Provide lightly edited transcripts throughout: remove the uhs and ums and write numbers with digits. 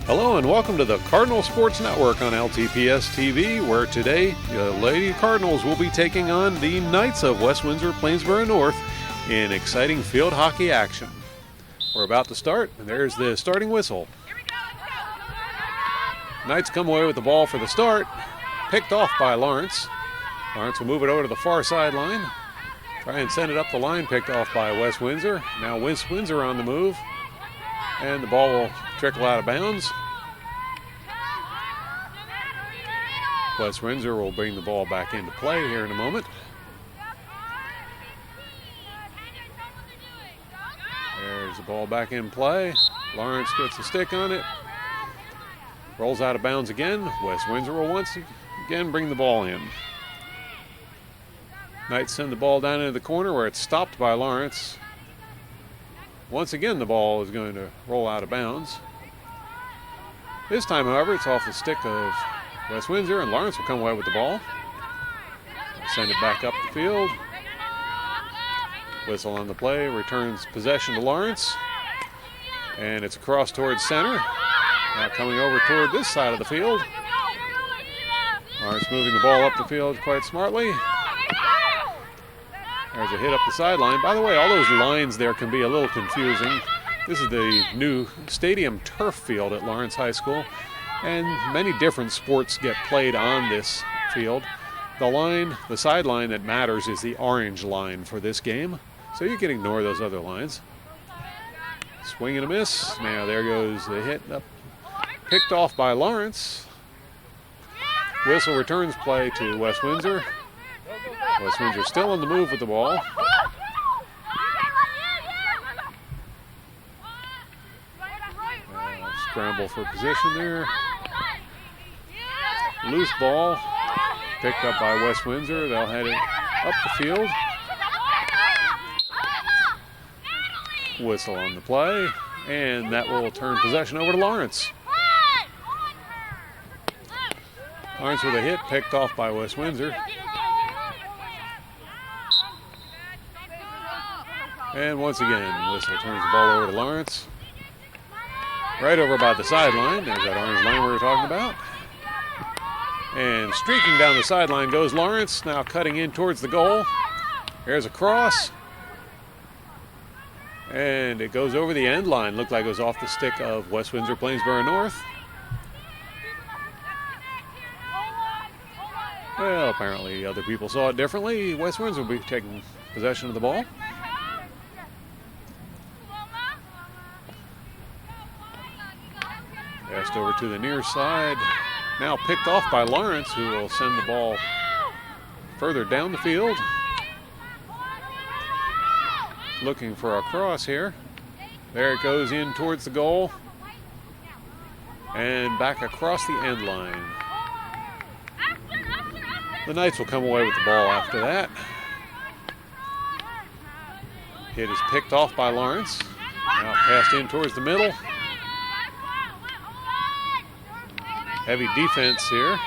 Hello and welcome to the Cardinal Sports Network on LTPS TV, where today the Lady Cardinals will be taking on the Knights of West Windsor-Plainsboro North in exciting field hockey action. We're about to start, and there's the starting whistle. Knights come away with the ball for the start, picked off by Lawrence. Lawrence will move it over to the far sideline, try and send it up the line, picked off by West Windsor. Now West Windsor on the move, and the ball will trickle out of bounds. West Windsor will bring the ball back into play here in a moment. There's the ball back in play. Lawrence gets a stick on it. Rolls out of bounds again. West Windsor will once again bring the ball in. Knights send the ball down into the corner where it's stopped by Lawrence. Once again, the ball is going to roll out of bounds. This time, however, it's off the stick of West Windsor, and Lawrence will come away with the ball. Send it back up the field. Whistle on the play, returns possession to Lawrence. And it's across towards center. Now coming over toward this side of the field. Lawrence moving the ball up the field quite smartly. There's a hit up the sideline. By the way, all those lines there can be a little confusing. This is the new stadium turf field at Lawrence High School, and many different sports get played on this field. The sideline that matters is the orange line for this game, so you can ignore those other lines. Swing and a miss. Now there goes the hit up, picked off by Lawrence. Whistle returns play to West Windsor. West Windsor still on the move with the ball. Scramble for position there. Loose ball picked up by West Windsor. They'll head it up the field. Whistle on the play, and that will turn possession over to Lawrence. Lawrence with a hit picked off by West Windsor. And once again, Whistle turns the ball over to Lawrence. Right over by the sideline. There's that orange line we were talking about. And streaking down the sideline goes Lawrence, now cutting in towards the goal. There's a cross. And it goes over the end line. Looked like it was off the stick of West Windsor-Plainsboro North. Well, apparently other people saw it differently. West Windsor will be taking possession of the ball. Passed over to the near side. Now picked off by Lawrence, who will send the ball further down the field. Looking for a cross here. There it goes in towards the goal. And back across the end line. The Knights will come away with the ball after that. Hit is picked off by Lawrence. Now passed in towards the middle. Heavy defense here.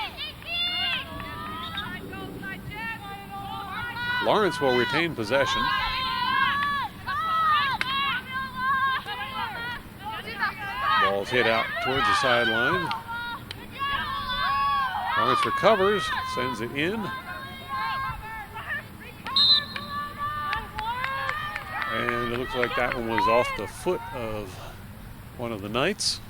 Lawrence will retain possession. Ball's hit out towards the sideline. Lawrence recovers, sends it in. And it looks like that one was off the foot of one of the Knights.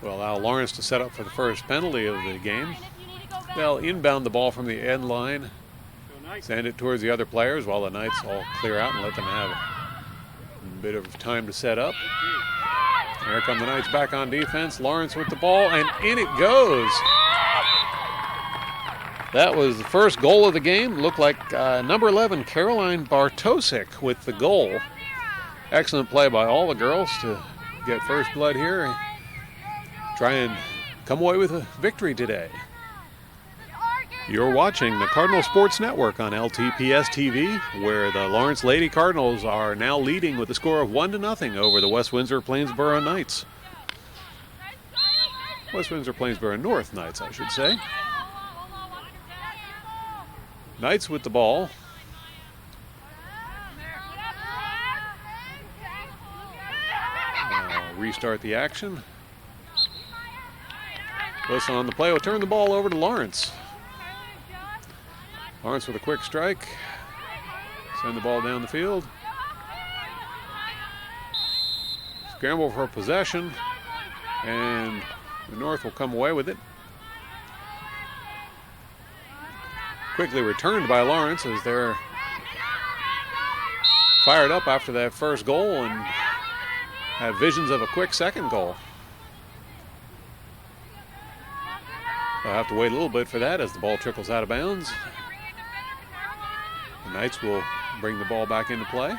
Will allow Lawrence to set up for the first penalty of the game. They'll inbound the ball from the end line, send it towards the other players while the Knights all clear out and let them have a bit of time to set up. Here come the Knights back on defense. Lawrence with the ball, and in it goes. That was the first goal of the game. Looked like number 11, Caroline Bartosik, with the goal. Excellent play by all the girls to get first blood here. Try and come away with a victory today. You're watching the Cardinal Sports Network on LTPS TV, where the Lawrence Lady Cardinals are now leading with a score of 1-0 over the West Windsor-Plainsboro Knights. West Windsor-Plainsboro North Knights, I should say. Knights with the ball. Now restart the action. Whistle on the play will turn the ball over to Lawrence. Lawrence with a quick strike. Send the ball down the field. Scramble for possession, and the North will come away with it. Quickly returned by Lawrence as they're fired up after that first goal and have visions of a quick second goal. They'll have to wait a little bit for that as the ball trickles out of bounds. The Knights will bring the ball back into play.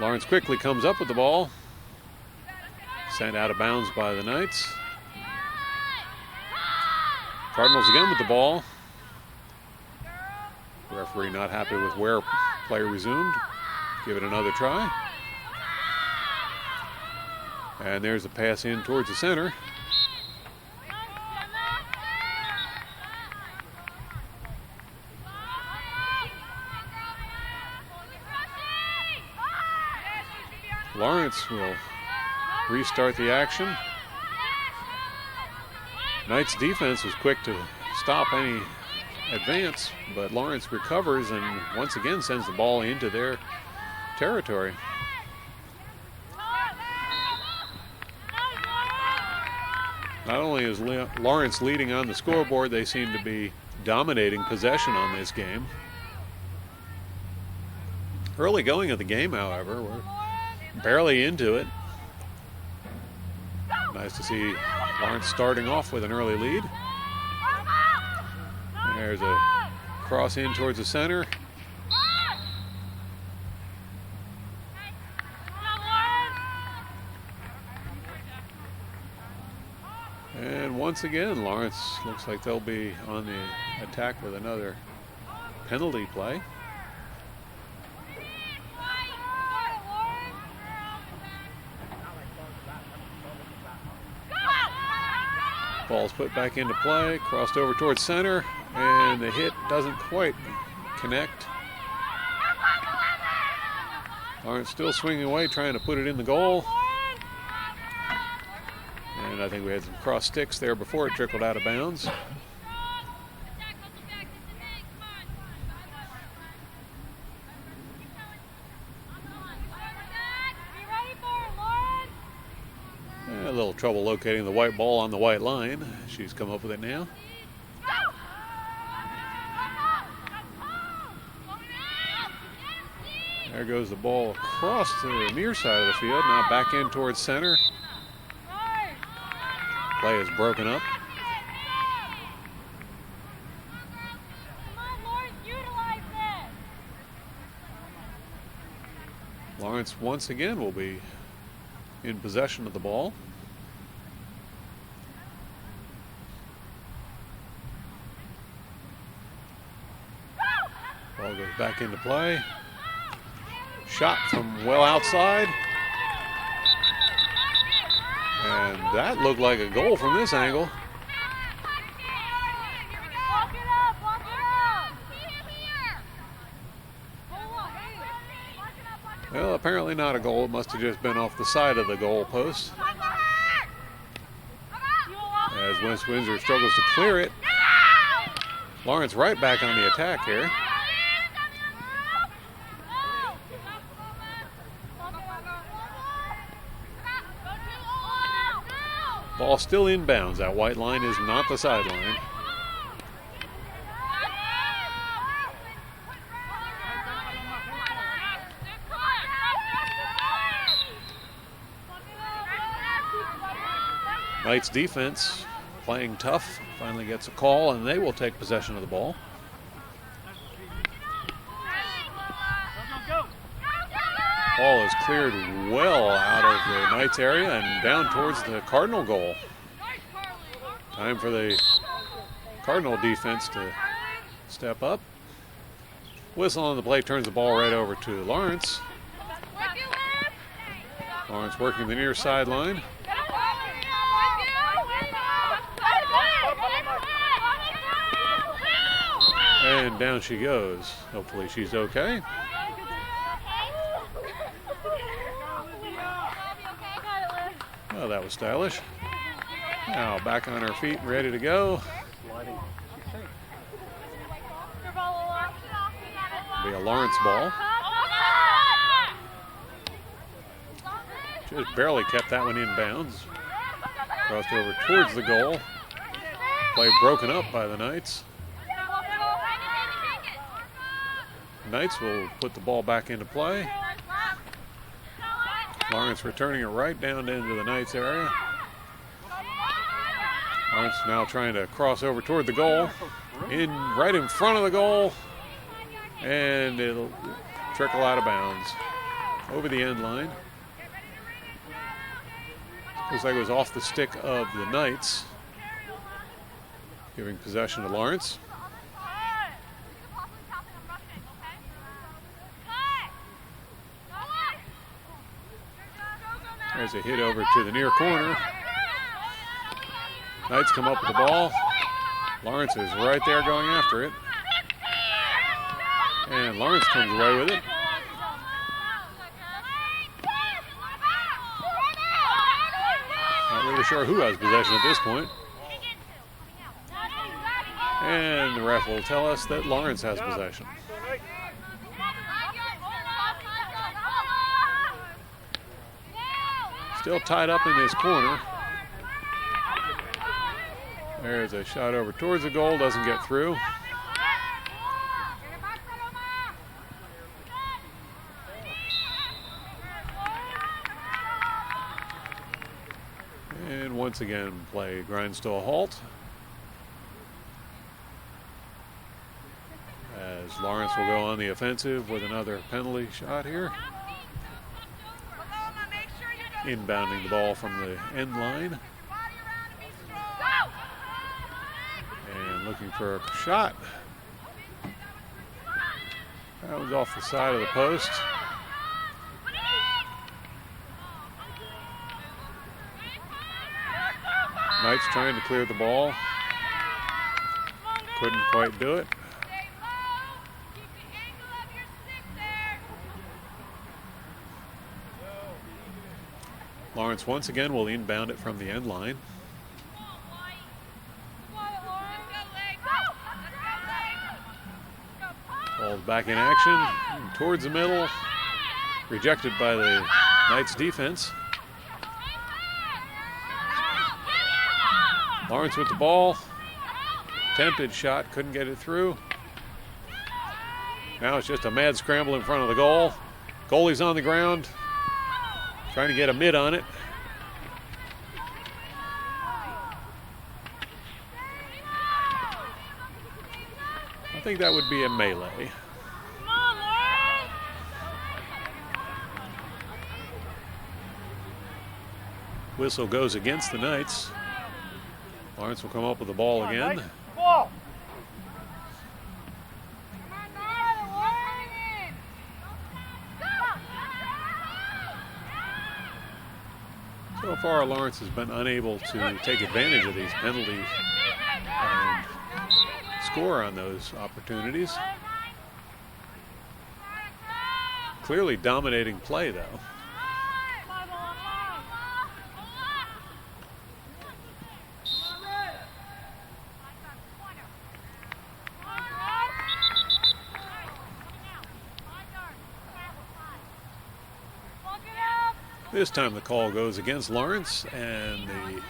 Lawrence quickly comes up with the ball. Sent out of bounds by the Knights. Cardinals again with the ball. Referee not happy with where play resumed. Give it another try. And there's a pass in towards the center. Lawrence will restart the action. Knights defense was quick to stop any advance, but Lawrence recovers and once again sends the ball into their territory. Not only is Lawrence leading on the scoreboard, they seem to be dominating possession on this game. Early going of the game, however, we're barely into it. Nice to see Lawrence starting off with an early lead. There's a cross in towards the center. And once again, Lawrence looks like they'll be on the attack with another penalty play. Ball's put back into play, crossed over towards center, and the hit doesn't quite connect. Lawrence still swinging away, trying to put it in the goal. And I think we had some cross sticks there before it trickled out of bounds. A little trouble locating the white ball on the white line. She's come up with it now. There goes the ball across the near side of the field. Now back in towards center. Play is broken up. Lawrence once again will be in possession of the ball. Ball goes back into play. Shot from well outside. And that looked like a goal from this angle. Well, apparently not a goal. It must have just been off the side of the goal post. As Windsor struggles to clear it. Lawrence right back on the attack here. Ball still inbounds. That white line is not the sideline. Knights defense playing tough, finally gets a call, and they will take possession of the ball. Ball is cleared well out of the Knights area and down towards the Cardinal goal. Time for the Cardinal defense to step up. Whistle on the play turns the ball right over to Lawrence. Lawrence working the near sideline. And down she goes. Hopefully she's okay. Well, that was stylish. Now back on our feet and ready to go. Be a Lawrence ball. Just barely kept that one in bounds. Crossed over towards the goal. Play broken up by the Knights. Knights will put the ball back into play. Lawrence returning it right down into the Knights area. Lawrence now trying to cross over toward the goal. Right in front of the goal. And it'll trickle out of bounds. Over the end line. Looks like it was off the stick of the Knights. Giving possession to Lawrence. There's a hit over to the near corner. Knights come up with the ball. Lawrence is right there going after it. And Lawrence comes away with it. Not really sure who has possession at this point. And the ref will tell us that Lawrence has possession. Still tied up in this corner. There's a shot over towards the goal, doesn't get through. And once again, play grinds to a halt. As Lawrence will go on the offensive with another penalty shot here. Inbounding the ball from the end line. And looking for a shot. That was off the side of the post. Knights trying to clear the ball. Couldn't quite do it. Lawrence once again will inbound it from the end line. Ball's back in action, towards the middle, rejected by the Knights defense. Lawrence with the ball, attempted shot, couldn't get it through. Now it's just a mad scramble in front of the goal. Goalie's on the ground, trying to get a mid on it. I think that would be a melee. Whistle goes against the Knights. Lawrence will come up with the ball again. So far, Lawrence has been unable to take advantage of these penalties and score on those opportunities. Clearly dominating play, though. This time the call goes against Lawrence, and the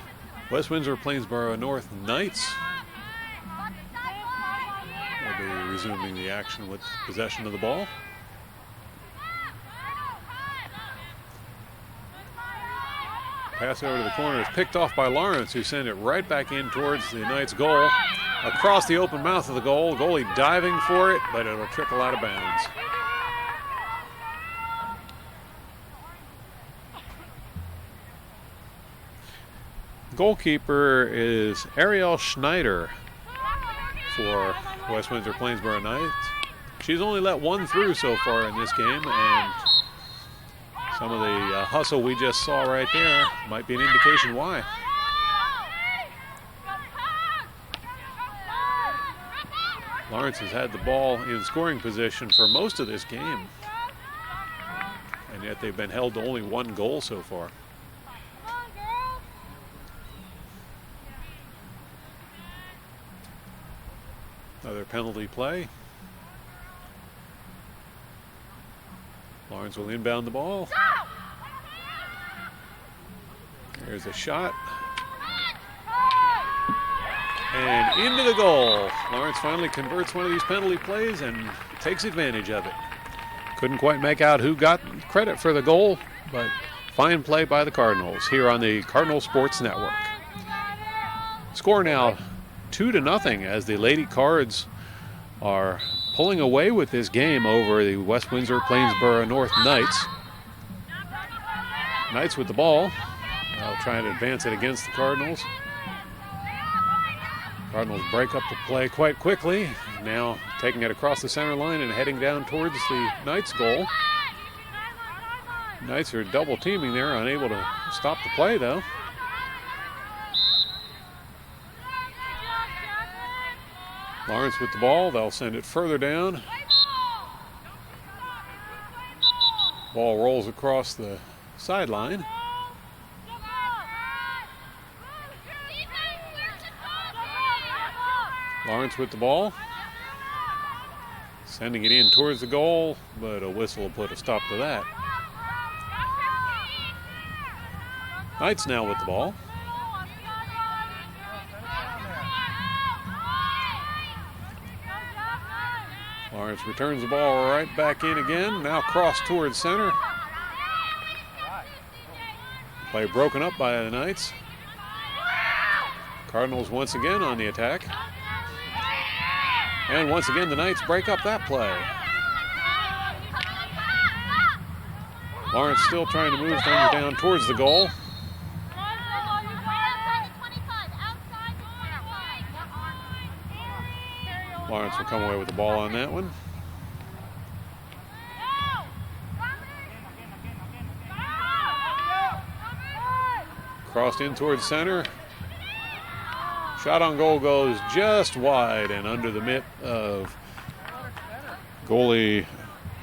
West Windsor-Plainsboro North Knights will be resuming the action with possession of the ball. Pass over to the corner is picked off by Lawrence, who sent it right back in towards the Knights' goal. Across the open mouth of the goal, goalie diving for it, but it'll trickle out of bounds. Goalkeeper is Ariel Schneider for West Windsor-Plainsboro Knights. She's only let one through so far in this game, and some of the hustle we just saw right there might be an indication why. Lawrence has had the ball in scoring position for most of this game, and yet they've been held to only one goal so far. Another penalty play. Lawrence will inbound the ball. There's a shot. And into the goal. Lawrence finally converts one of these penalty plays and takes advantage of it. Couldn't quite make out who got credit for the goal, but fine play by the Cardinals here on the Cardinal Sports Network. Score now 2-0 as the Lady Cards are pulling away with this game over the West Windsor-Plainsboro North Knights. Knights with the ball. Now trying to advance it against the Cardinals. Cardinals break up the play quite quickly. Now taking it across the center line and heading down towards the Knights goal. Knights are double teaming there, unable to stop the play though. Lawrence with the ball, they'll send it further down. Ball rolls across the sideline. Lawrence with the ball, sending it in towards the goal, but a whistle will put a stop to that. Knights now with the ball. Lawrence returns the ball right back in again, now cross towards center. Play broken up by the Knights. Cardinals once again on the attack. And once again, the Knights break up that play. Lawrence still trying to move things down towards the goal. Lawrence will come away with the ball on that one. Crossed in towards center. Shot on goal goes just wide and under the mitt of goalie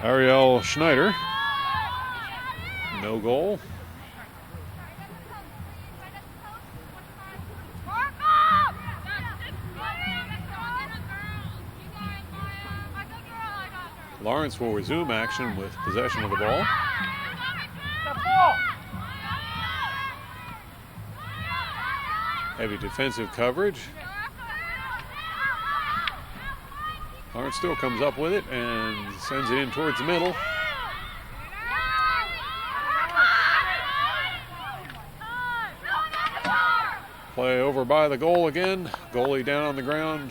Ariel Schneider. No goal. Lawrence will resume action with possession of the ball. Heavy defensive coverage. Lawrence still comes up with it and sends it in towards the middle. Play over by the goal again. Goalie down on the ground.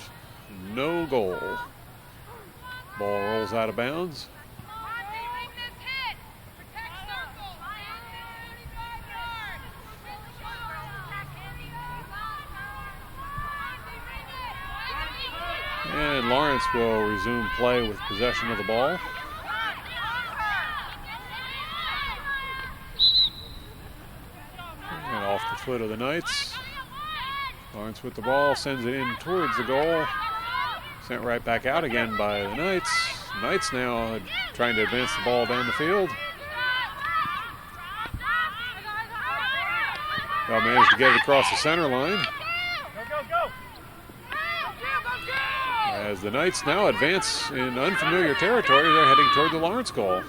No goal. Ball rolls out of bounds. And Lawrence will resume play with possession of the ball. And off the foot of the Knights. Lawrence with the ball, sends it in towards the goal. Sent right back out again by the Knights. Knights now trying to advance the ball down the field. They'll manage to get it across the center line. As the Knights now advance in unfamiliar territory, they're heading toward the Lawrence goal.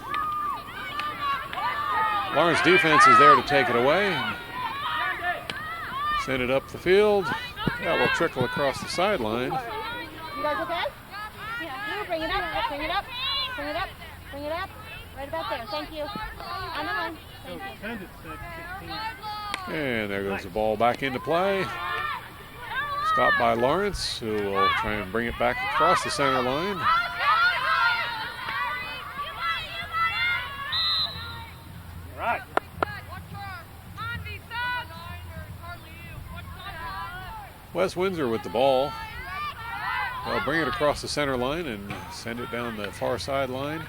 Lawrence defense is there to take it away. Send it up the field. That will trickle across the sideline. You guys okay? Yeah. Bring it up, bring it up, bring it up, bring it up. Right about there. Thank you. On the line. Thank you. And there goes the ball back into play. Stopped by Lawrence, who will try and bring it back across the center line. Right. West Windsor with the ball. They'll bring it across the center line and send it down the far sideline.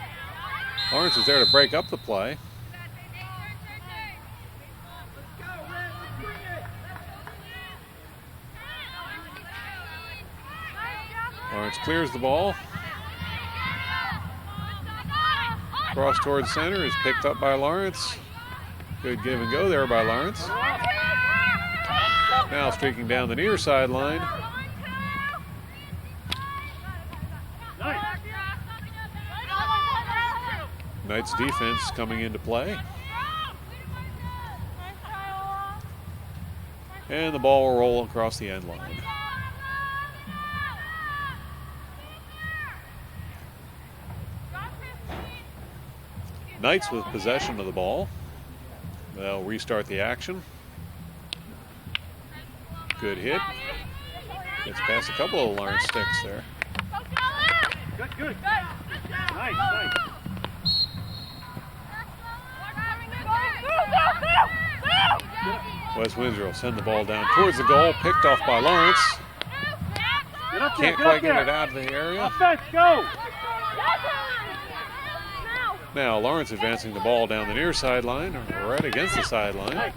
Lawrence is there to break up the play. Lawrence clears the ball. Cross towards center is picked up by Lawrence. Good give and go there by Lawrence. Now streaking down the near sideline. Knights defense coming into play. And the ball will roll across the end line. Knights with possession of the ball. They'll restart the action. Good hit. Gets past a couple of Lawrence sticks there. Good, good. Nice, nice. West Windsor will send the ball down towards the goal, picked off by Lawrence. Can't quite get it out of the area. Offense, go! Now Lawrence advancing the ball down the near sideline, or right against the sideline.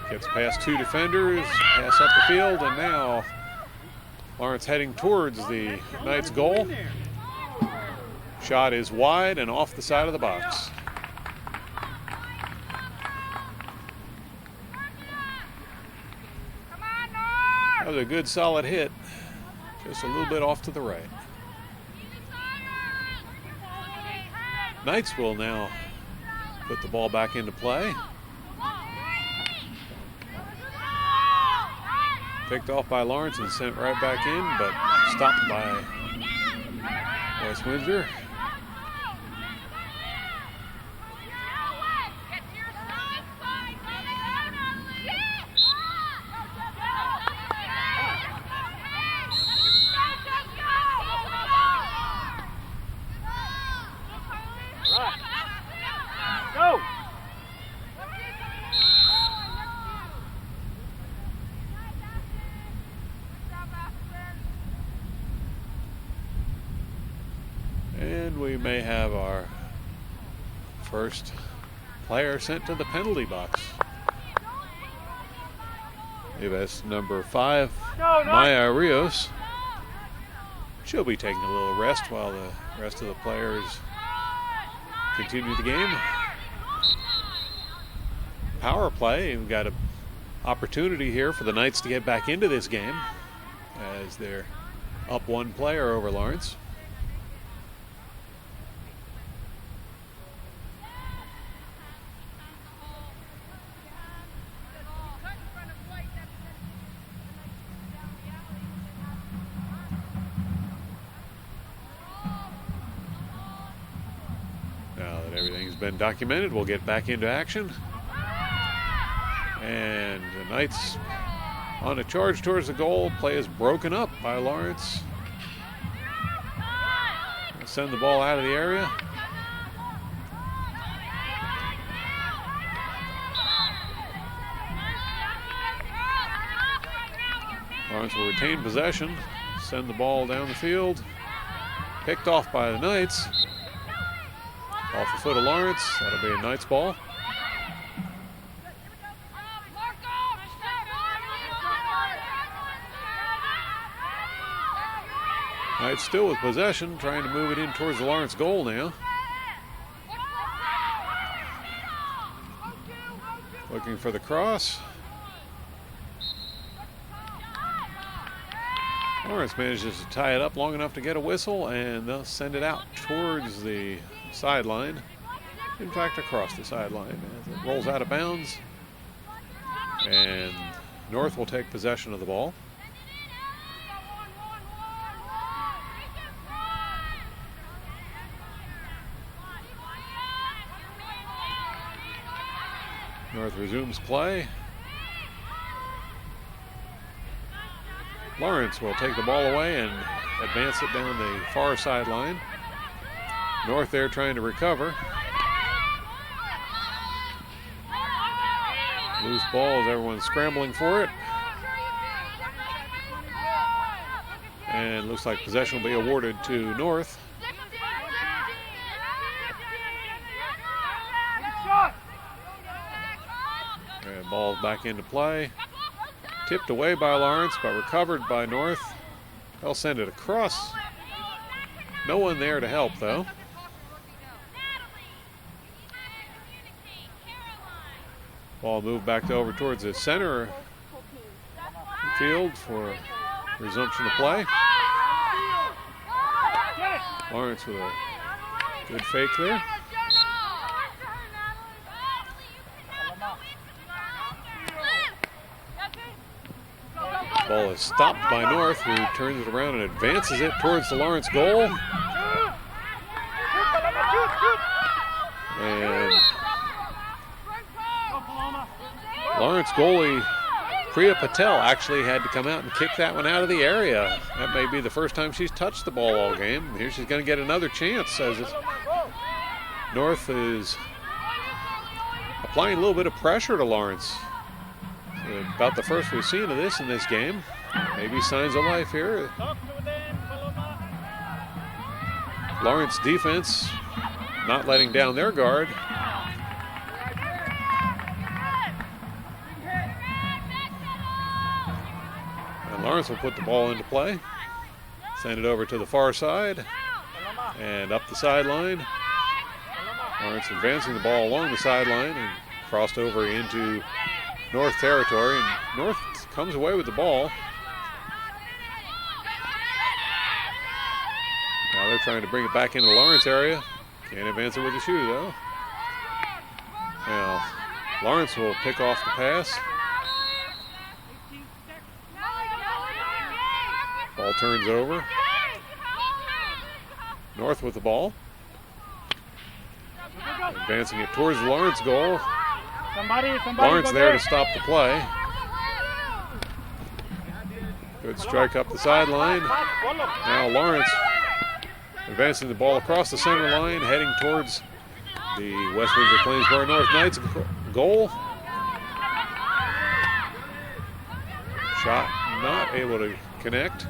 Gets past two defenders, pass up the field, and now Lawrence heading towards the Knights' goal. Shot is wide and off the side of the box. That was a good solid hit, just a little bit off to the right. Knights will now put the ball back into play. Picked off by Lawrence and sent right back in, but stopped by West Windsor. Go! And we may have our first player sent to the penalty box. That's number 5, Maya Rios. She'll be taking a little rest while the rest of the players continue the game. Power play. We've got an opportunity here for the Knights to get back into this game as they're up 1 player over Lawrence. Now that everything's been documented, we'll get back into action. And the Knights on a charge towards the goal. Play is broken up by Lawrence. They'll send the ball out of the area. Lawrence will retain possession, send the ball down the field. Picked off by the Knights. Off the foot of Lawrence. That'll be a Knights ball. Knights still with possession, trying to move it in towards the Lawrence goal now. Looking for the cross. Lawrence manages to tie it up long enough to get a whistle, and they'll send it out towards the sideline. In fact, across the sideline as it rolls out of bounds. And North will take possession of the ball. North resumes play. Lawrence will take the ball away and advance it down the far sideline. North there trying to recover. Loose ball as everyone's scrambling for it. And looks like possession will be awarded to North. And ball back into play. Tipped away by Lawrence, but recovered by North. They'll send it across. No one there to help, though. Ball moved back over towards the center field for resumption of play. Lawrence with a Good fake there. Ball is stopped by North, who turns it around and advances it towards the Lawrence goal. And Lawrence goalie Priya Patel actually had to come out and kick that one out of the area. That may be the first time she's touched the ball all game. Here she's going to get another chance as North is applying a little bit of pressure to Lawrence. About the first we've seen of this in this game. Maybe signs of life here. Lawrence defense not letting down their guard. And Lawrence will put the ball into play. Send it over to the far side and up the sideline. Lawrence advancing the ball along the sideline and crossed over into North territory, and North comes away with the ball. Now they're trying to bring it back into the Lawrence area. Can't advance it with a shoe, though. Now, Lawrence will pick off the pass. Ball turns over. North with the ball. Advancing it towards the Lawrence goal. Lawrence there to stop the play. Good strike up the sideline. Now Lawrence advancing the ball across the center line, heading towards the West Windsor-Plainsboro North Knights goal. Shot not able to connect.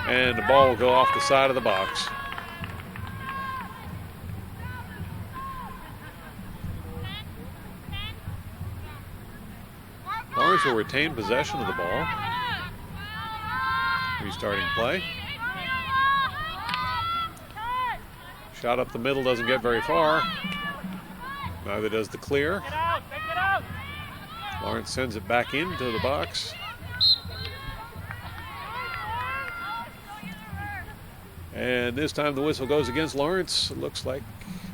And the ball will go off the side of the box. Lawrence will retain possession of the ball. Restarting play. Shot up the middle doesn't get very far. Neither does the clear. Lawrence sends it back into the box. And this time the whistle goes against Lawrence. It looks like,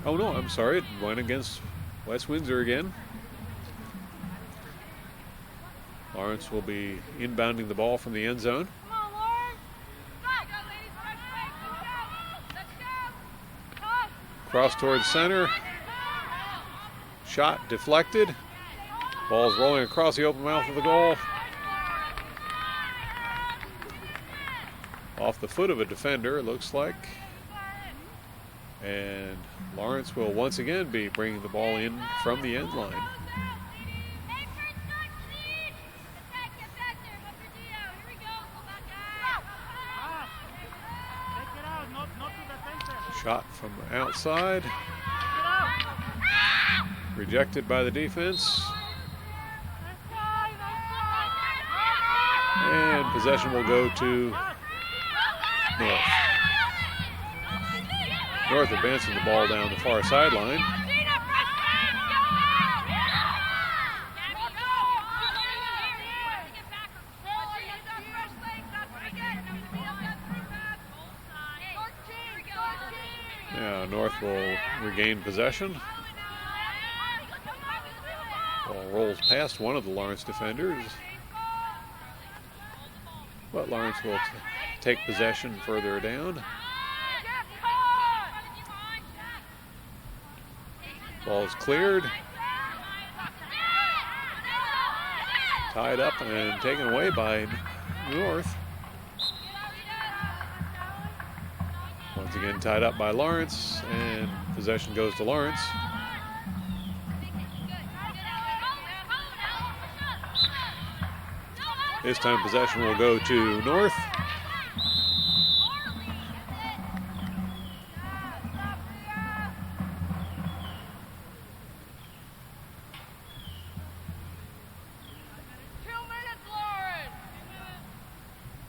oh no, I'm sorry, it went against West Windsor again. Lawrence will be inbounding the ball from the end zone. Cross towards center. Shot deflected. Ball's rolling across the open mouth of the goal. Off the foot of a defender, it looks like. And Lawrence will once again be bringing the ball in from the end line. Shot from outside. Rejected by the defense. And possession will go to North. North advancing the ball down the far sideline. Now North will regain possession. Ball rolls past one of the Lawrence defenders. But Lawrence will take possession further down. Ball is cleared. Tied up and taken away by North. Once again tied up by Lawrence, and possession goes to Lawrence. This time possession will go to North.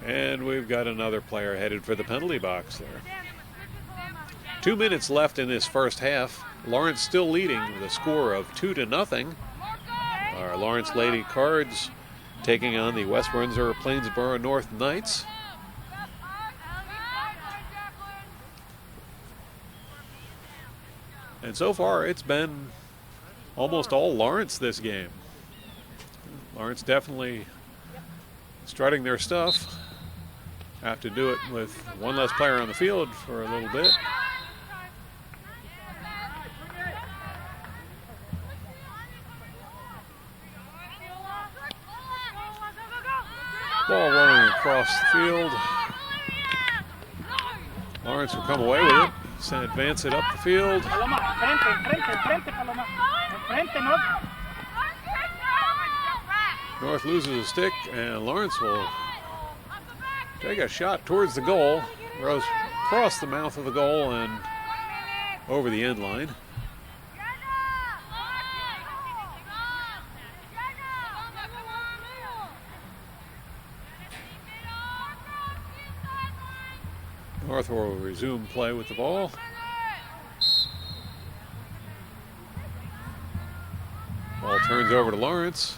And we've got another player headed for the penalty box there. 2 minutes left in this first half. Lawrence still leading with a score of 2-0. Our Lawrence Lady Cards taking on the West Windsor-Plainsboro North Knights. And so far, it's been almost all Lawrence this game. Lawrence definitely strutting their stuff. Have to do it with one less player on the field for a little bit. Ball rolling across the field. Lawrence will come away with it. Advance it up the field. Paloma, enfrente, Paloma. Enfrente, no. North loses a stick, and Lawrence will take a shot towards the goal. Goes across the mouth of the goal and over the end line. North will resume play with the ball. Ball turns over to Lawrence.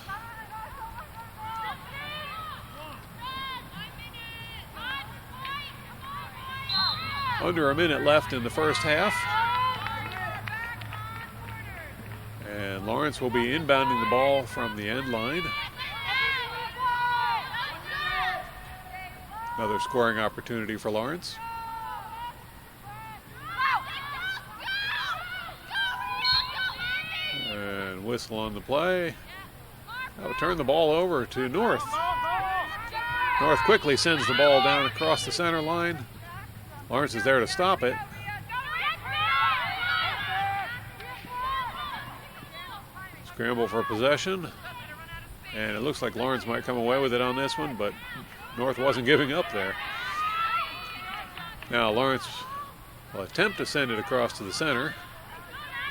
Under a minute left in the first half. And Lawrence will be inbounding the ball from the end line. Another scoring opportunity for Lawrence. And whistle on the play. That will turn the ball over to North. North quickly sends the ball down across the center line. Lawrence is there to stop it. Scramble for possession. And it looks like Lawrence might come away with it on this one, but North wasn't giving up there. Now Lawrence will attempt to send it across to the center.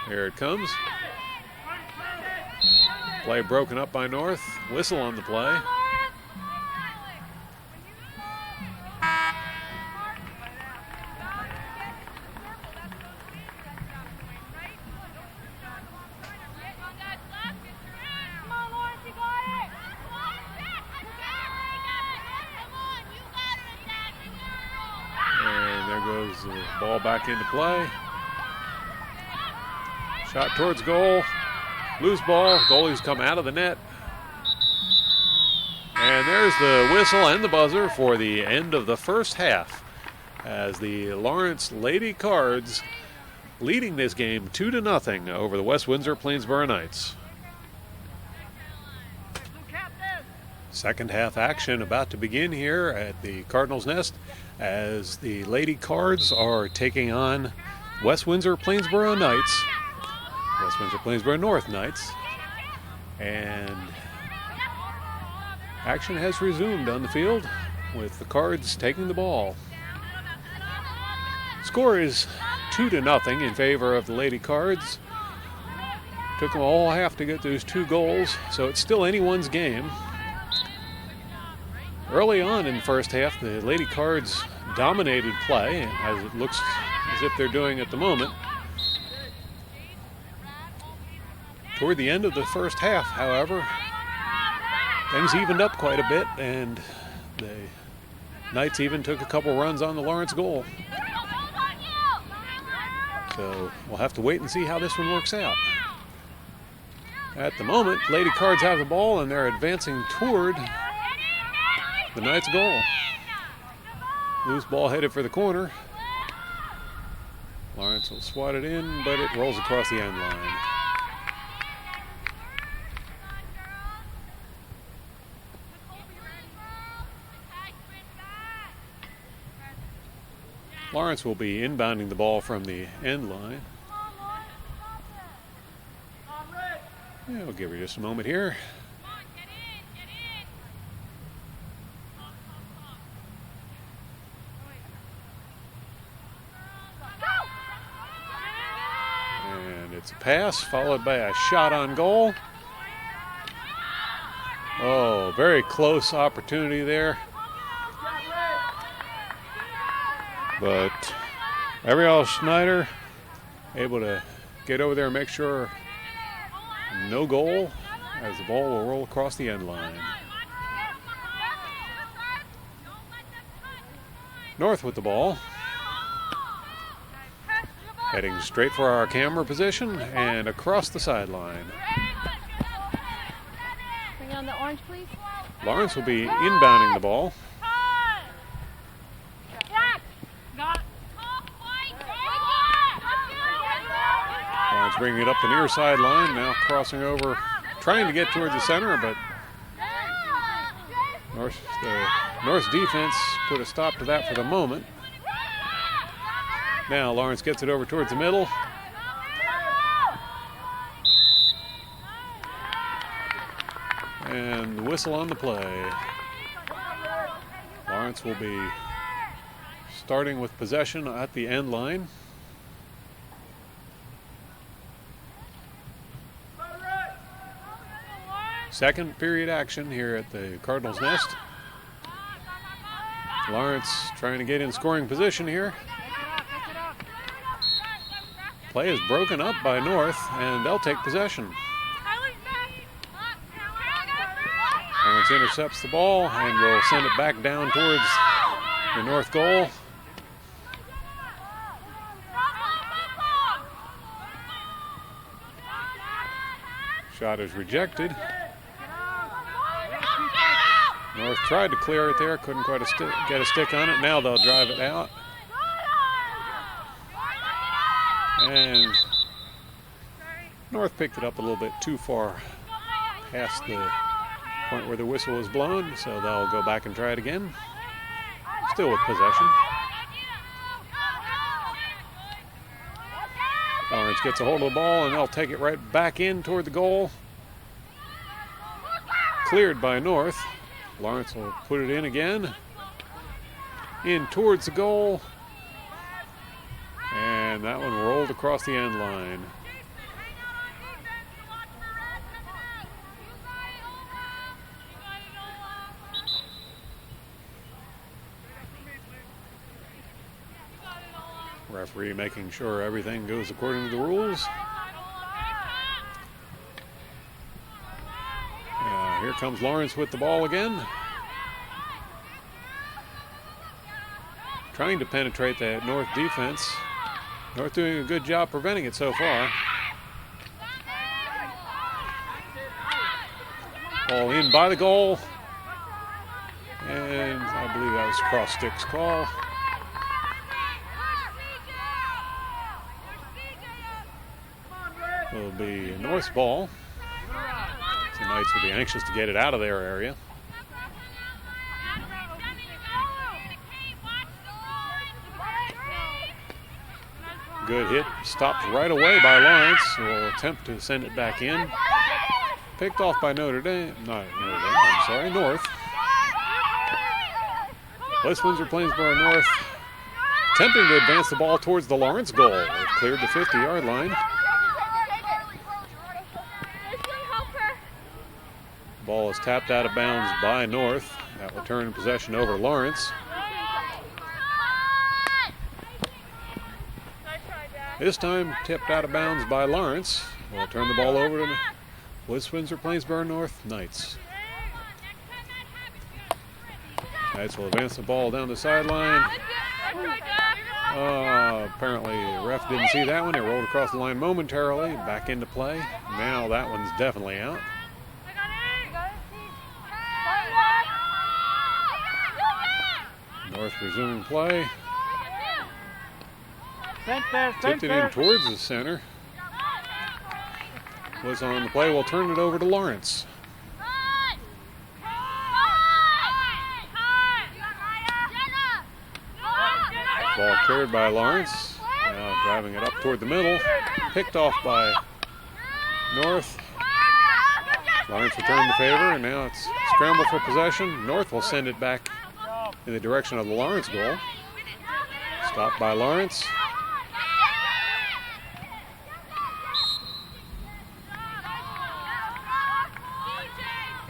Here it comes. Play broken up by North. Whistle on the play. And there goes the ball back into play. Shot towards goal. Loose ball. Goalie's come out of the net. And there's the whistle and the buzzer for the end of the first half, as the Lawrence Lady Cards leading this game 2-0 over the West Windsor-Plainsboro Knights. Second half action about to begin here at the Cardinals' Nest, as the Lady Cards are taking on West Windsor-Plainsboro Knights, West Windsor-Plainsboro North Knights, and action has resumed on the field with the Cards taking the ball. Score is 2-0 in favor of the Lady Cards. Took them a whole half to get those 2 goals, so it's still anyone's game. Early on in the first half, the Lady Cards dominated play, as it looks as if they're doing at the moment. Toward the end of the first half, however, things evened up quite a bit, and the Knights even took a couple runs on the Lawrence goal. So we'll have to wait and see how this one works out. At the moment, Lady Cards have the ball, and they're advancing toward the Knights' goal. Loose ball headed for the corner. Lawrence will swat it in, but it rolls across the end line. Lawrence will be inbounding the ball from the end line. Yeah, we'll give her just a moment here. And it's a pass followed by a shot on goal. Oh, very close opportunity there. But Ariel Schneider able to get over there and make sure no goal, as the ball will roll across the end line. North with the ball. Heading straight for our camera position and across the sideline. Bring on the orange, please. Lawrence will be inbounding the ball. Lawrence bringing it up the near sideline, now crossing over, trying to get towards the center, but North's defense put a stop to that for the moment. Now Lawrence gets it over towards the middle. And the whistle on the play. Lawrence will be starting with possession at the end line. Second period action here at the Cardinals' Nest. Lawrence trying to get in scoring position here. Play is broken up by North, and they'll take possession. Lawrence intercepts the ball and will send it back down towards the North goal. Shot is rejected. North tried to clear it there, couldn't quite get a stick on it. Now they'll drive it out. And North picked it up a little bit too far past the point where the whistle was blown, so they'll go back and try it again. Still with possession. Lawrence gets a hold of the ball and they'll take it right back in toward the goal. Cleared by North. Lawrence will put it in again. In towards the goal. And that one rolled across the end line. Referee making sure everything goes according to the rules. Here comes Lawrence with the ball again. Trying to penetrate that North defense. North doing a good job preventing it so far. Ball in by the goal. And I believe that was cross sticks call. Will be North's ball. The Knights will be anxious to get it out of their area. Good hit, stopped right away by Lawrence, who will attempt to send it back in. Picked off by North. Windsor-Plainsboro North attempting to advance the ball towards the Lawrence goal. They've cleared the 50-yard line. Ball is tapped out of bounds by North. That will turn possession over to Lawrence. This time tipped out of bounds by Lawrence. We'll turn the ball over to Windsor-Plainsboro North Knights. Knights will advance the ball down the sideline. Apparently the ref didn't see that one. It rolled across the line momentarily. Back into play. Now that one's definitely out. North resuming play. Tipped it in towards the center. Was on the play. We'll turn it over to Lawrence. Ball carried by Lawrence. Now driving it up toward the middle. Picked off by North. Lawrence returned the favor, and now it's scramble for possession. North will send it back in the direction of the Lawrence goal. Stopped by Lawrence.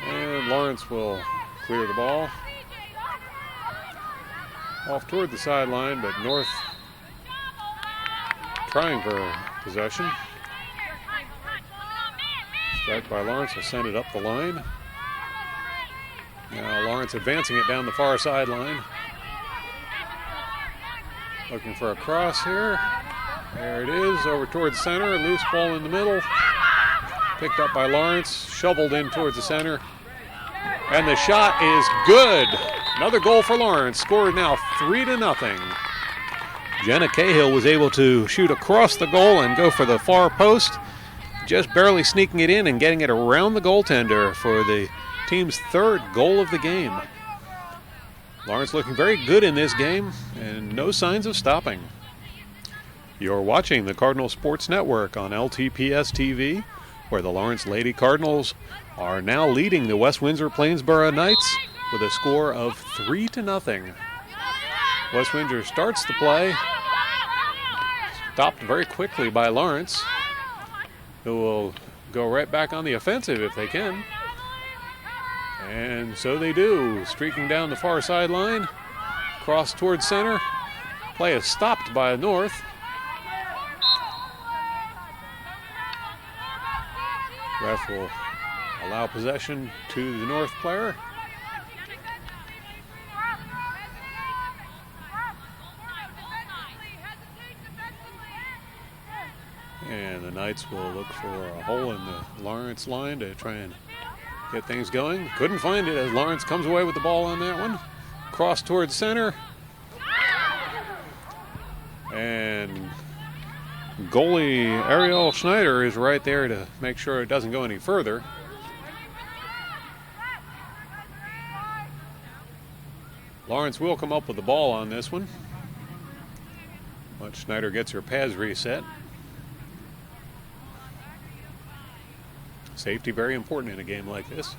And Lawrence will clear the ball. Off toward the sideline, but North trying for possession. Strike by Lawrence will send it up the line. Now Lawrence advancing it down the far sideline. Looking for a cross here. There it is, over towards center. Loose ball in the middle. Picked up by Lawrence, shoveled in towards the center. And the shot is good. Another goal for Lawrence, scored now 3-0. Jenna Cahill was able to shoot across the goal and go for the far post, just barely sneaking it in and getting it around the goaltender for the team's third goal of the game. Lawrence looking very good in this game and no signs of stopping. You're watching the Cardinal Sports Network on LTPS TV, where the Lawrence Lady Cardinals are now leading the West Windsor-Plainsboro Knights with a score of 3-0. West Windsor starts the play, stopped very quickly by Lawrence, who will go right back on the offensive if they can. And so they do, streaking down the far sideline, cross towards center. Play is stopped by North. Ref will allow possession to the North player. And the Knights will look for a hole in the Lawrence line to try and get things going. Couldn't find it as Lawrence comes away with the ball on that one. Cross towards center. And goalie Ariel Schneider is right there to make sure it doesn't go any further. Lawrence will come up with the ball on this one. But Schneider gets her pads reset. Safety very important in a game like this.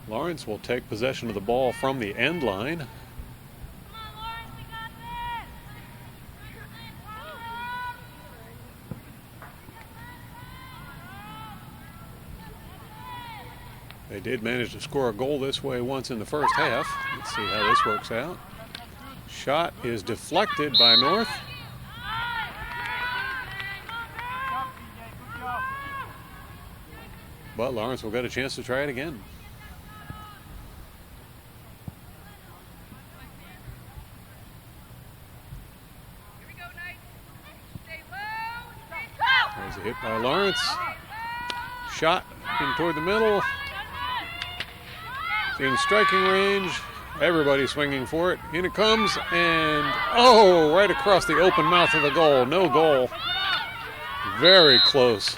Lawrence will take possession of the ball from the end line. They did manage to score a goal this way once in the first half. Let's see how this works out. Shot is deflected by North. But Lawrence will get a chance to try it again. There's a hit by Lawrence. Shot in toward the middle. In striking range. Everybody swinging for it. In it comes, and oh, right across the open mouth of the goal. No goal. Very close.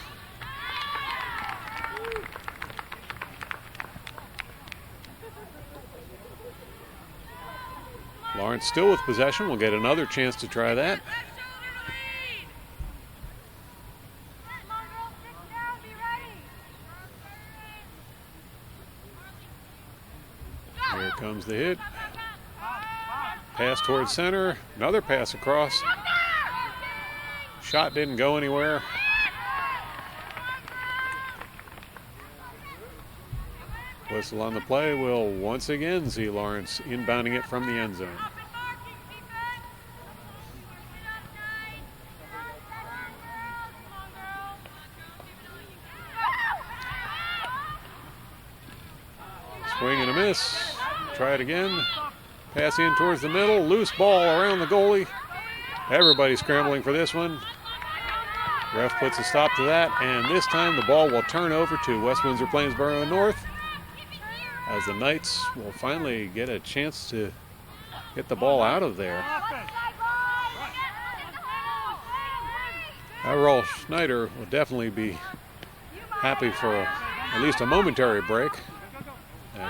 Lawrence still with possession. We'll get another chance to try that. Here comes the hit. Pass towards center. Another pass across. Shot didn't go anywhere. Whistle on the play. We'll once again see Lawrence inbounding it from the end zone. Swing and a miss. Try it again. Pass in towards the middle. Loose ball around the goalie. Everybody scrambling for this one. Ref puts a stop to that, and this time the ball will turn over to West Windsor-Plainsboro North, as the Knights will finally get a chance to get the ball out of there. Ariel Schneider will definitely be happy for at least a momentary break.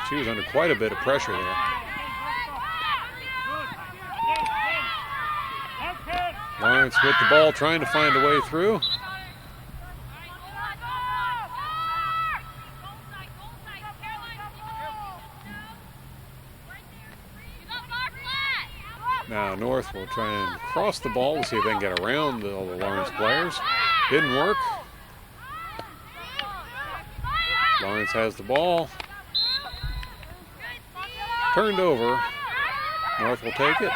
She was under quite a bit of pressure there. Lawrence with the ball, trying to find a way through. Now North will try and cross the ball to see if they can get around all the Lawrence players. Didn't work. Lawrence has the ball. Turned over. North will take it.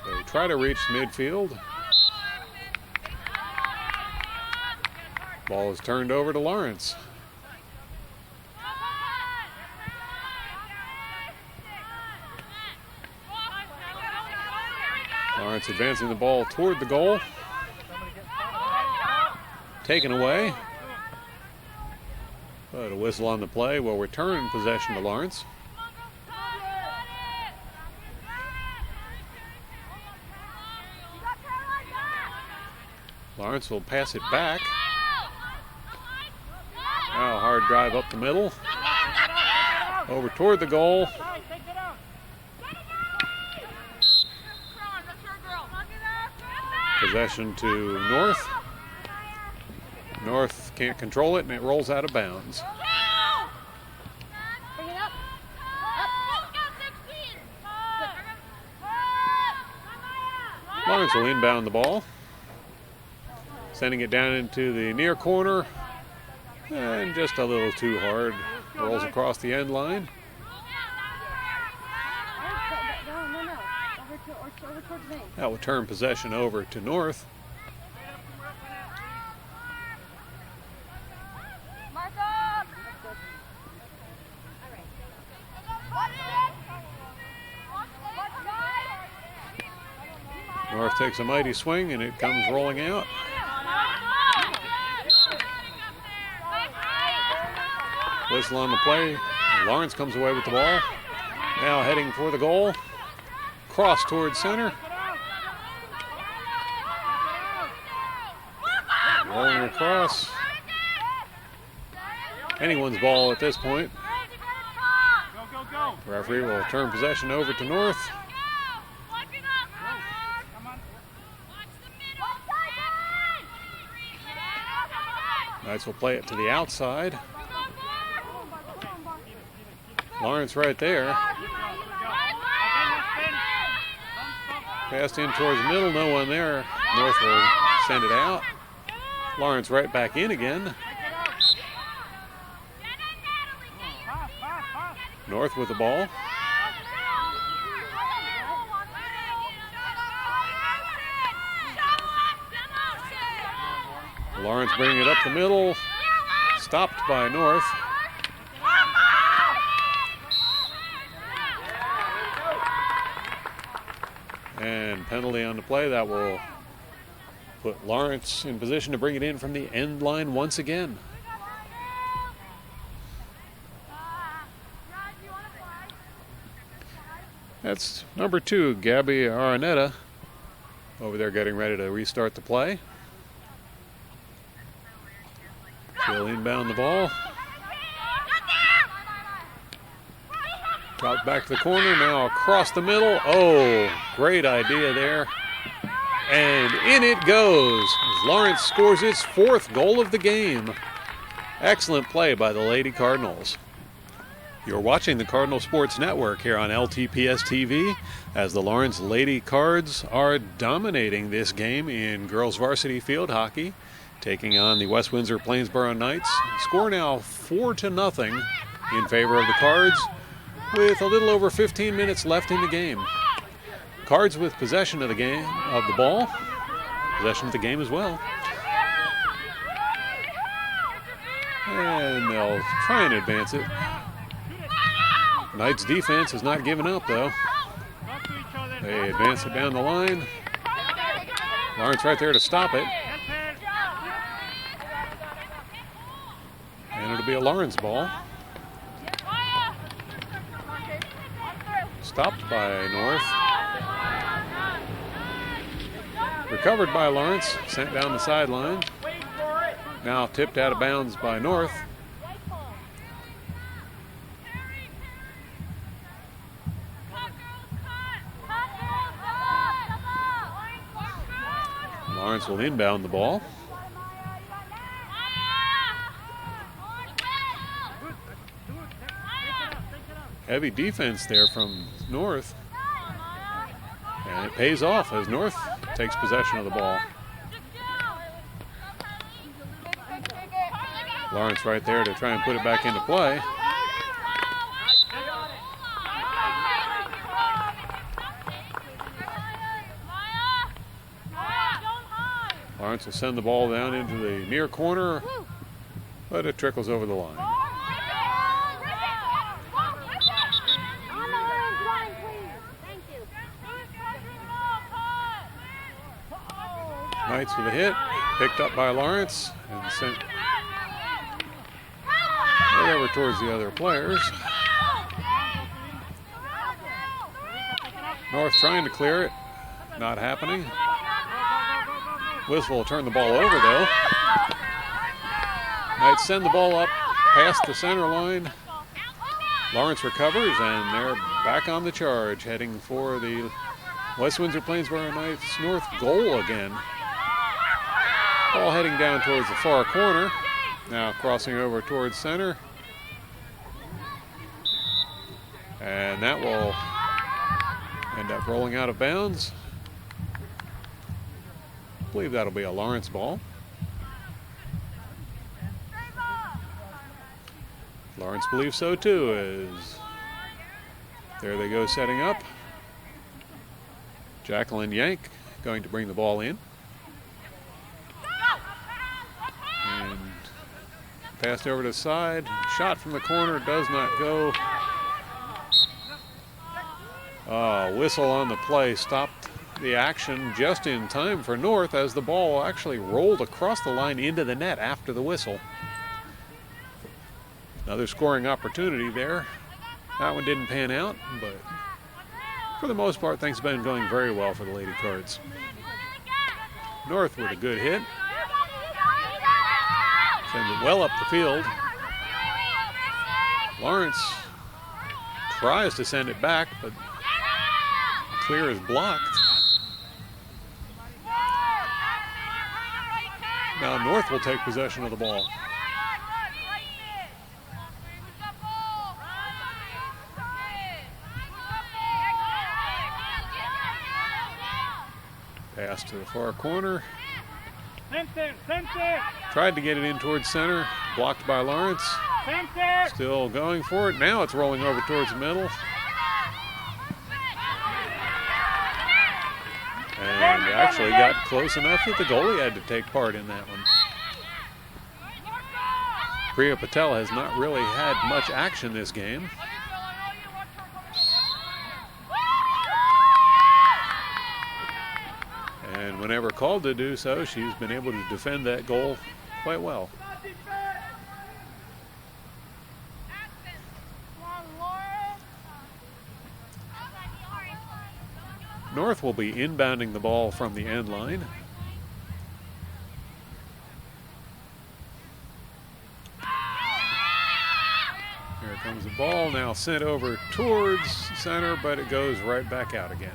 They try to reach midfield. Ball is turned over to Lawrence. Lawrence advancing the ball toward the goal. Taken away. But a whistle on the play will return possession to Lawrence. Lawrence will pass it back. Now a hard drive up the middle. Over toward the goal. Possession to North. North can't control it and it rolls out of bounds. Bring it up. Lawrence will inbound the ball. Sending it down into the near corner. And just a little too hard. Rolls across the end line. No. Over towards me. That will turn possession over to North. North takes a mighty swing and it comes rolling out. Whistle on the play. Lawrence comes away with the ball. Now heading for the goal. Cross towards center. Rolling across. Anyone's ball at this point. The referee will turn possession over to North. Knights will play it to the outside. Lawrence right there. Passed in towards the middle, no one there. North will send it out. Lawrence right back in again. North with the ball. Lawrence bringing it up the middle. Stopped by North. And penalty on the play. That will put Lawrence in position to bring it in from the end line once again. That's number 2, Gabby Araneta, over there getting ready to restart the play. She'll inbound the ball. Out back to the corner, now across the middle. Oh, great idea there. And in it goes. Lawrence scores its 4th goal of the game. Excellent play by the Lady Cardinals. You're watching the Cardinal Sports Network here on LTPS TV as the Lawrence Lady Cards are dominating this game in girls varsity field hockey, taking on the West Windsor-Plainsboro Knights. Score now 4-0 in favor of the Cards, with a little over 15 minutes left in the game. Cards with possession of the game, of the ball, possession of the game as well. And they'll try and advance it. Knights defense has not given up though. They advance it down the line. Lawrence right there to stop it. And it'll be a Lawrence ball. Stopped by North. Recovered by Lawrence, sent down the sideline. Now tipped out of bounds by North. Lawrence will inbound the ball. Heavy defense there from North. And it pays off as North takes possession of the ball. Lawrence right there to try and put it back into play. Lawrence will send the ball down into the near corner, but it trickles over the line. Knights with a hit, picked up by Lawrence and sent right over towards the other players. North trying to clear it, not happening. Whistle will turn the ball over though. Knights send the ball up past the center line. Lawrence recovers and they're back on the charge, heading for the West Windsor-Plainsboro Knights North goal again. Ball heading down towards the far corner. Now crossing over towards center. And that will end up rolling out of bounds. I believe that'll be a Lawrence ball. Lawrence believes so too, as there they go setting up. Jacqueline Yank going to bring the ball in. And passed over to the side. Shot from the corner does not go. Whistle on the play stopped the action just in time for North, as the ball actually rolled across the line into the net after the whistle. Another scoring opportunity there. That one didn't pan out, but for the most part, things have been going very well for the Lady Cards. North with a good hit. Sends it well up the field. Lawrence tries to send it back, but clear is blocked. Now North will take possession of the ball. Pass to the far corner. Center. Tried to get it in towards center. Blocked by Lawrence. Center. Still going for it. Now it's rolling over towards the middle. And actually got close enough that the goalie had to take part in that one. Priya Patel has not really had much action this game. And whenever called to do so, she's been able to defend that goal quite well. North will be inbounding the ball from the end line. Here comes the ball, now sent over towards center, but it goes right back out again.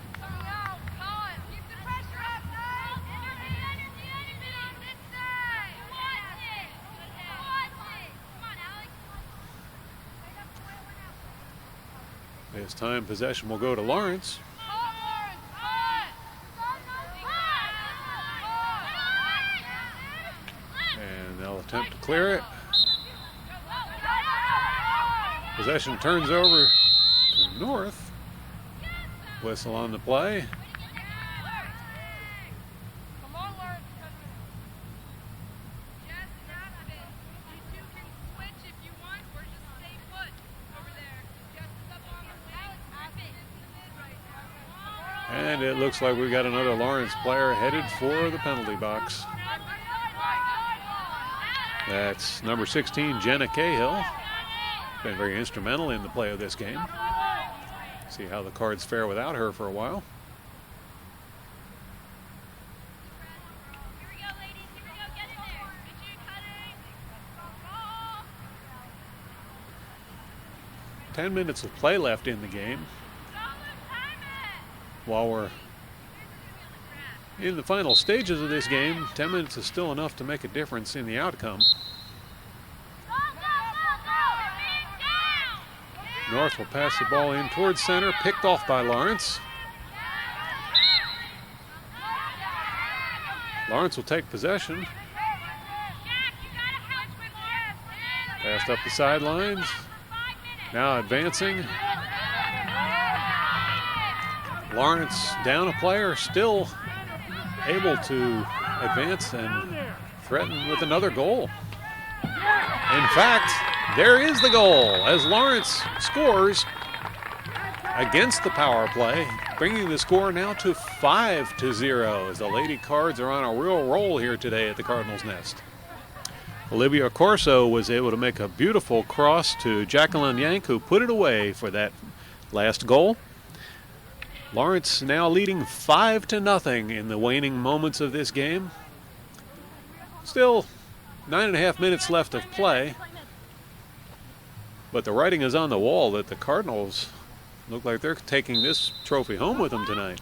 This time possession will go to Lawrence. And they'll attempt to clear it. Possession turns over to North. Whistle on the play. And it looks like we've got another Lawrence player headed for the penalty box. That's number 16, Jenna Cahill. Been very instrumental in the play of this game. See how the Cards fare without her for a while. Here we go, ladies. Here we go. Get in there. Get you cutting. 10 minutes of play left in the game. While we're in the final stages of this game, 10 minutes is still enough to make a difference in the outcome. North will pass the ball in towards center, picked off by Lawrence. Lawrence will take possession. Passed up the sidelines. Now advancing. Lawrence down a player, still able to advance and threaten with another goal. In fact, there is the goal as Lawrence scores against the power play, bringing the score now to 5-0 as the Lady Cards are on a real roll here today at the Cardinals' Nest. Olivia Corso was able to make a beautiful cross to Jacqueline Yank, who put it away for that last goal. Lawrence now leading 5-0 in the waning moments of this game. Still 9.5 minutes left of play, but the writing is on the wall that the Cardinals look like they're taking this trophy home with them tonight.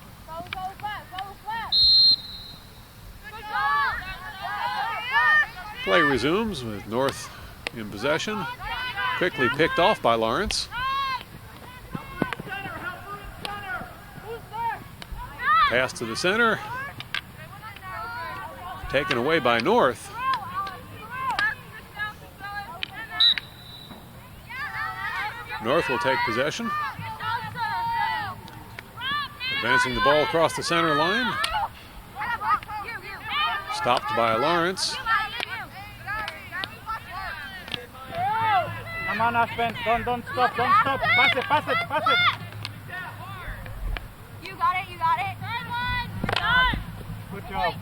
Play resumes with North in possession. Quickly picked off by Lawrence. Pass to the center. Taken away by North. North will take possession. Advancing the ball across the center line. Stopped by Lawrence. Come on, Aspen. Don't stop. Pass it. You got it. Good job.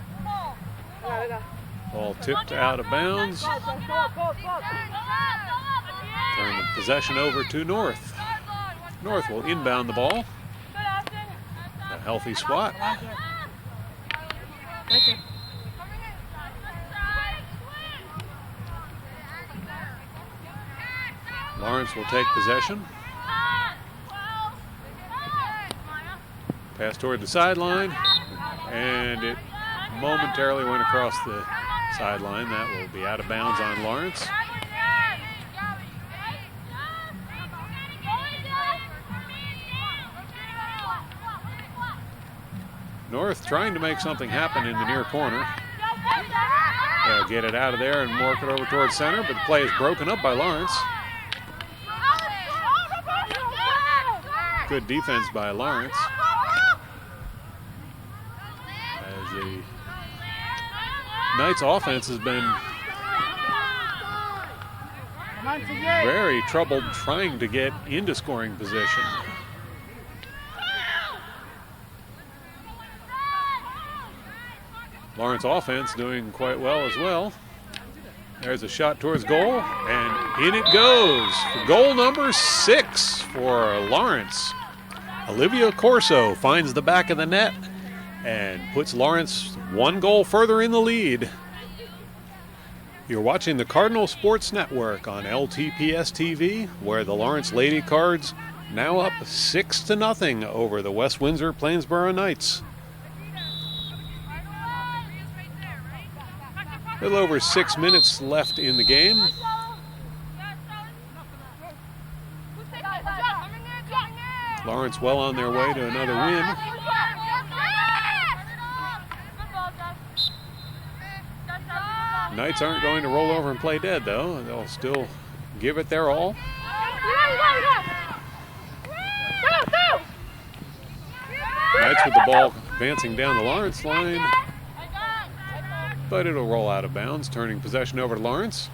Ball tipped out of bounds. Turn the possession over to North. North will inbound the ball. A healthy swat. Take it. Lawrence will take possession. Pass toward the sideline, and it momentarily went across the sideline. That will be out of bounds on Lawrence. North trying to make something happen in the near corner. They'll get it out of there and work it over towards center, but the play is broken up by Lawrence. Good defense by Lawrence. As the Knights offense has been very troubled trying to get into scoring position. Lawrence offense doing quite well as well. There's a shot towards goal, and in it goes. Goal number 6 for Lawrence. Olivia Corso finds the back of the net and puts Lawrence 1 goal further in the lead. You're watching the Cardinal Sports Network on LTPS TV, where the Lawrence Lady Cards now up 6-0 over the West Windsor-Plainsboro Knights. A little over 6 minutes left in the game. Lawrence well on their way to another win. Knights aren't going to roll over and play dead, though. They'll still give it their all. Knights with the ball advancing down the Lawrence line, but it'll roll out of bounds, turning possession over to Lawrence.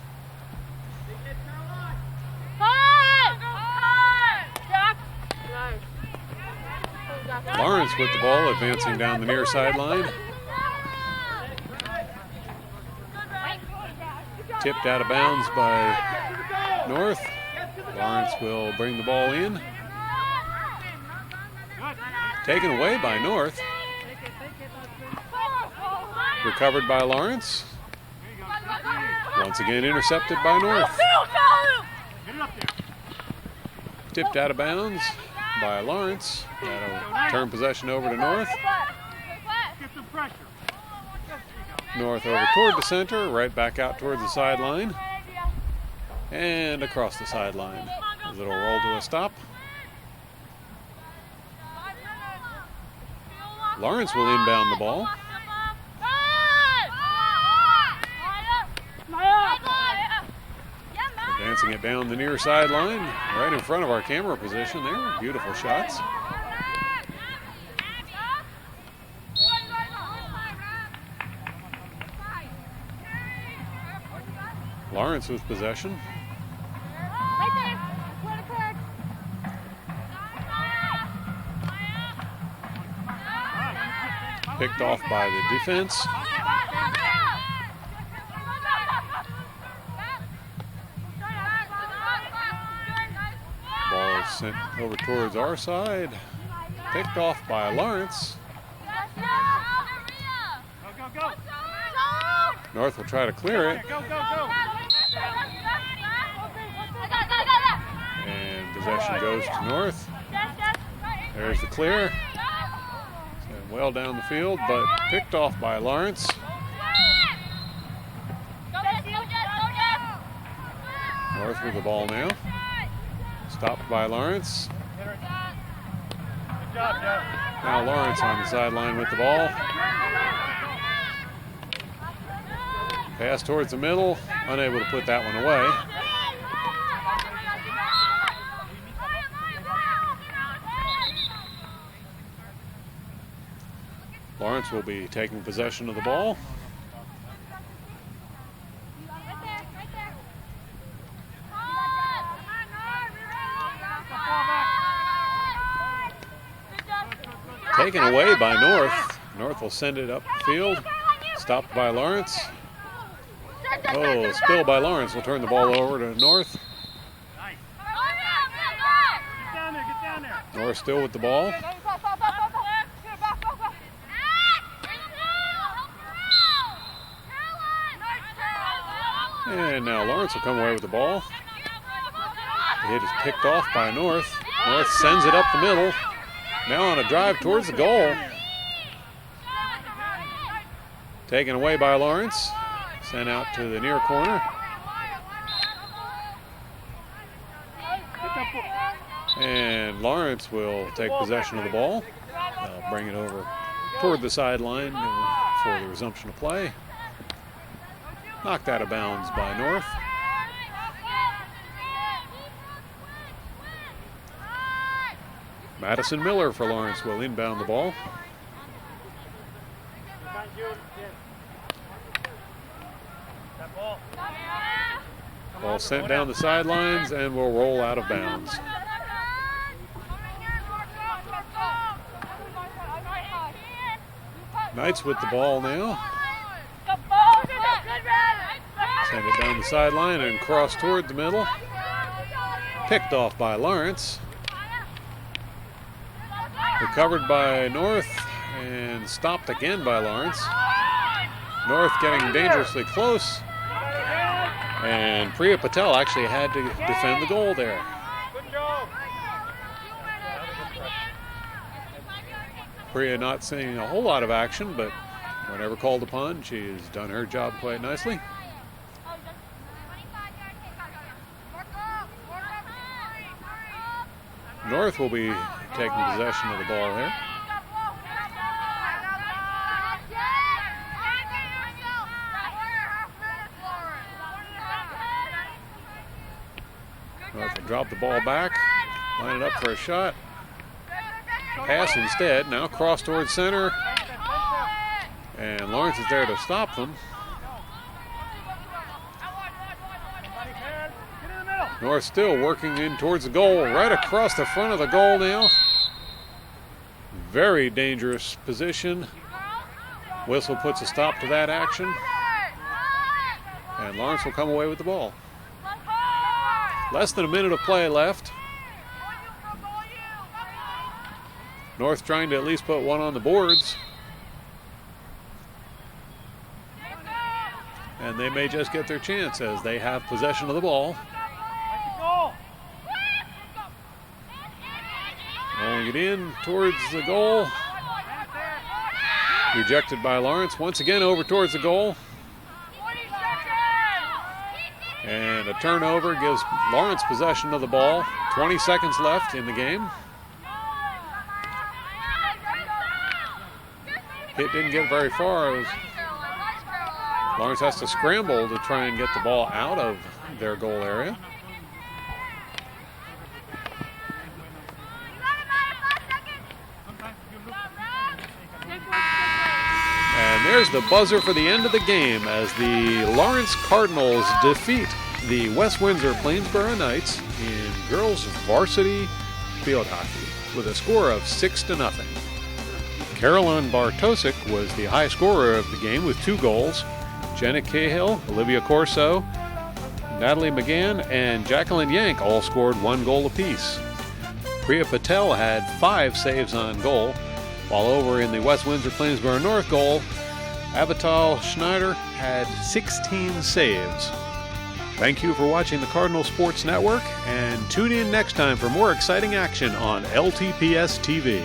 Lawrence with the ball advancing down the near sideline. Tipped out of bounds by North. Lawrence will bring the ball in. Taken away by North. Recovered by Lawrence. Once again intercepted by North. Tipped out of bounds by Lawrence. That'll turn possession over to North. North over toward the center, right back out towards the sideline. And across the sideline. A little roll to a stop. Lawrence will inbound the ball. Advancing it down the near sideline, right in front of our camera position there. Beautiful shots. Lawrence with possession. Right there. Where the card. Picked off by the defense. Ball is sent over towards our side. Picked off by Lawrence. Go, go, go. North will try to clear it. Go, go, go. And possession goes to North. There's the clear. Sent well down the field, but picked off by Lawrence. North with the ball now. Stopped by Lawrence. Good job, Jeff. Now Lawrence on the sideline with the ball. Pass towards the middle, unable to put that one away. Lawrence will be taking possession of the ball. Taken away by North. North will send it upfield. Stopped by Lawrence. Oh, spill by Lawrence will turn the ball over to North. Nice. Get down there, get down there. North still with the ball. And now Lawrence will come away with the ball. The hit is picked off by North. North sends it up the middle. Now on a drive towards the goal. Taken away by Lawrence. Sent out to the near corner. And Lawrence will take possession of the ball. They'll bring it over toward the sideline for the resumption of play. Knocked out of bounds by North. Madison Miller for Lawrence will inbound the ball. Ball sent down the sidelines and will roll out of bounds. Knights with the ball now. Send it down the sideline and cross toward the middle. Picked off by Lawrence. Recovered by North and stopped again by Lawrence. North getting dangerously close. And Priya Patel actually had to defend the goal there. Good job. Priya not seeing a whole lot of action, but whenever called upon, she has done her job quite nicely. North will be taking possession of the ball here. North will drop the ball back, line it up for a shot. Pass instead, now cross towards center. And Lawrence is there to stop them. North still working in towards the goal, right across the front of the goal now. Very dangerous position. Whistle puts a stop to that action. And Lawrence will come away with the ball. Less than a minute of play left. North trying to at least put one on the boards. And they may just get their chance as they have possession of the ball. Rolling it in towards the goal. Rejected by Lawrence. Once again over towards the goal. And a turnover gives Lawrence possession of the ball. 20 seconds left in the game. Hit didn't get very far. Lawrence has to scramble to try and get the ball out of their goal area. And there's the buzzer for the end of the game as the Lawrence Cardinals defeat the West Windsor-Plainsboro Knights in girls varsity field hockey with a score of 6-0. Caroline Bartosik was the high scorer of the game with 2 goals. Jenna Cahill, Olivia Corso, Natalie McGann, and Jacqueline Yank all scored 1 goal apiece. Priya Patel had 5 saves on goal, while over in the West Windsor-Plainsboro North goal, Avital Schneider had 16 saves. Thank you for watching the Cardinal Sports Network, and tune in next time for more exciting action on LTPS TV.